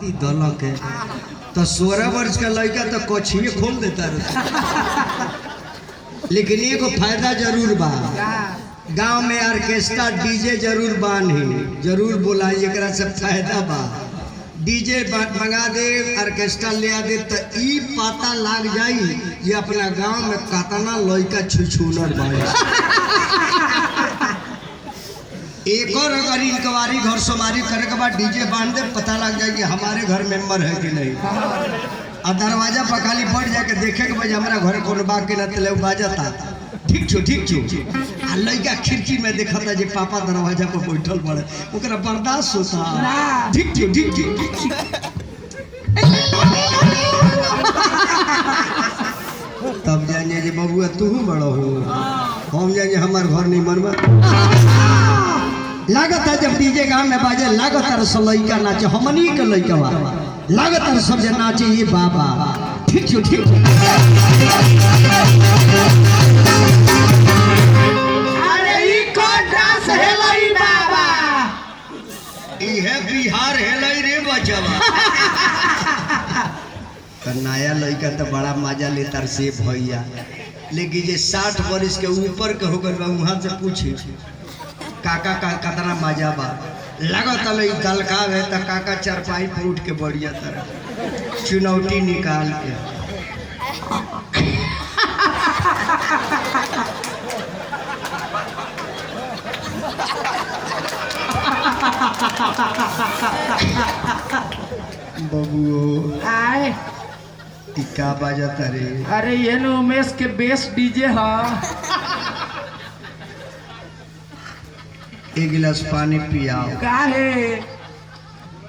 भक्ति दलक है तो 16 वर्ष का लड़का तो कछिए खोल देता रहता। लेकिन एगो फायदा जरूर बा, गांव में ऑर्केस्ट्रा डीजे जरूर बानी, जरूर बोलाई, एकरा से फायदा बा। डीजे मंगा दे, ऑर्केस्ट्रा ले आ दे तो ई पता लग जाई ये अपना गांव में कतना लड़का छुछुनर बा। एक और अगर इंक्वायरी घर समारी करे के बाद डीजे बांध दे, पता लग जाए कि हमारे घर मेंबर है कि नहीं। और दरवाजा पर खाली पड़ जाके देखे के भाई हमारा घर कौन बा के ना तले बाजता, ठीक छो ठीक छो। आ लड़का खिड़की में देखता जे पापा दरवाजा पर बैठल पड़े, ओकरा बर्दाश्त होता, ठीक छो ठीक छो। तब जानिए जे बबुआ तू बड़ो हो, हम जानिए हमार घर नहीं मरवा। लागत है जब डीजे गांव में बाजे, लागत है सब लड़का नाचे, हमनी के लड़का लागत है सब जन नाचे ये बाबा, ठीक छो ठीक। अरे ई कौन डांस हेलाई बाबा, ई है बिहार हेलाई रे बचवा। नया लड़का तो बड़ा मजा लेता से भैया, लेकिन जे 60 वर्ष के ऊपर के होकर बा वहां से पूछे काका का कतना मजा बा। लगत है दलकाव है तो काका चरपाई पर उठ के बढ़िया तरह चुनौती निकाल के। बबुओ आए टिका बाजता रे। अरे ये नो उमेश के बेस्ट डीजे हा। एक गिलास पानी पियाओ। का है?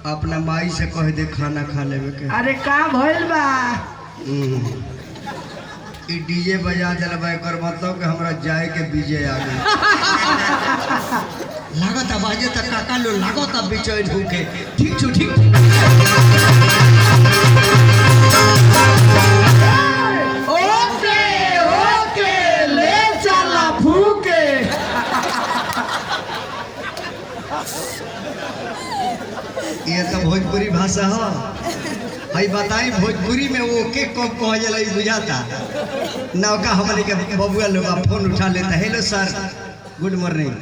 अपना माई से कह दे खाना खा लेवे के। अरे का भइल बा? ई डीजे बजा दिलबा कर मतलब कि हमरा जाए के बीजे आ गई। लागत बाजे त काका लो लागत बिचैन होके, ठीक छो ठीक। ओके ओके ले चला फूके। ये तो भोजपुरी भाषा है। भाई बताई भोजपुरी में वो के कब कह जाला बुझाता। नौका हमने के बबुआ लोग फोन उठा लेता, हेलो सर गुड मॉर्निंग।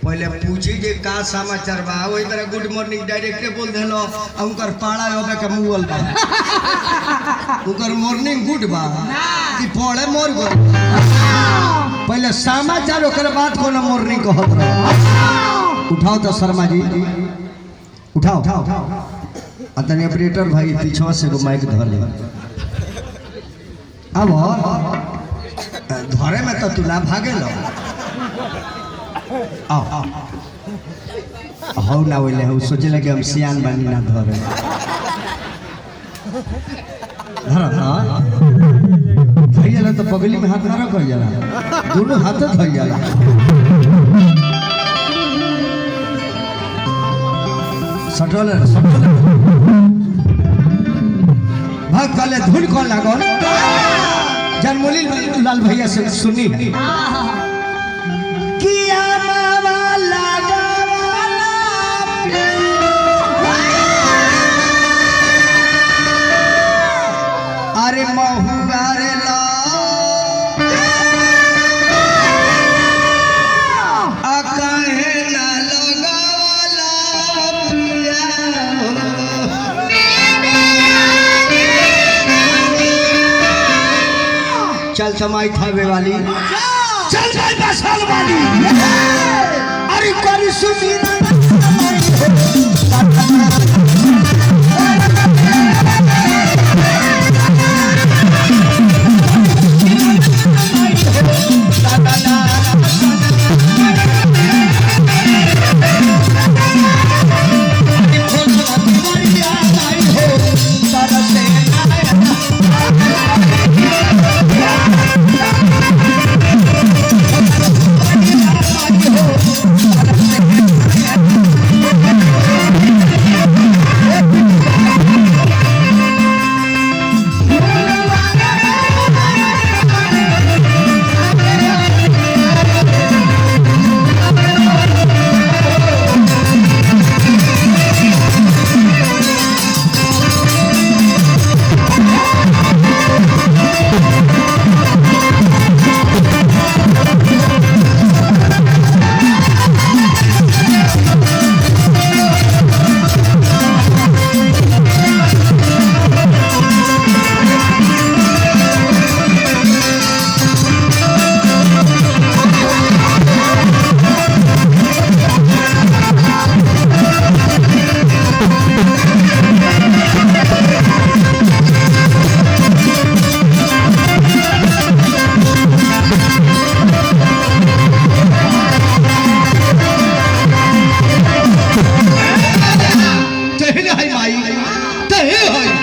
पहले पूछी जे का समाचार बा, वही तरह गुड मॉर्निंग डायरेक्टे बोल देलो। उनकर पाड़ा होबे के मुअल बा, उनकर मॉर्निंग गुड बा कि पड़े मोर गो। पहले समाचार ओकर बाद कोनो मॉर्निंग कहत रहो। उठाओ तो शर्मा जी उठाओ। तनी ऑपरेटर भाई पीछवा से को माइक धर ले। अब धरे में तो तुला भागे लो। आओ हौ ना होले हौ सोचे लगे हम सियान बानी ना धरे। धर हां धर जाला तो पगली में हाथ ना रख जाला, दोनों हाथ धर जाला। सटल भाग काले धुन कौन लागल जनमोली लाल भैया से सुनी किया मामा लगावाला अरे महुआ रे ला कहे ना लगावाला चल समाई थावे वाली, चल भाई बसाल वाली। अरे करी सुनी सही है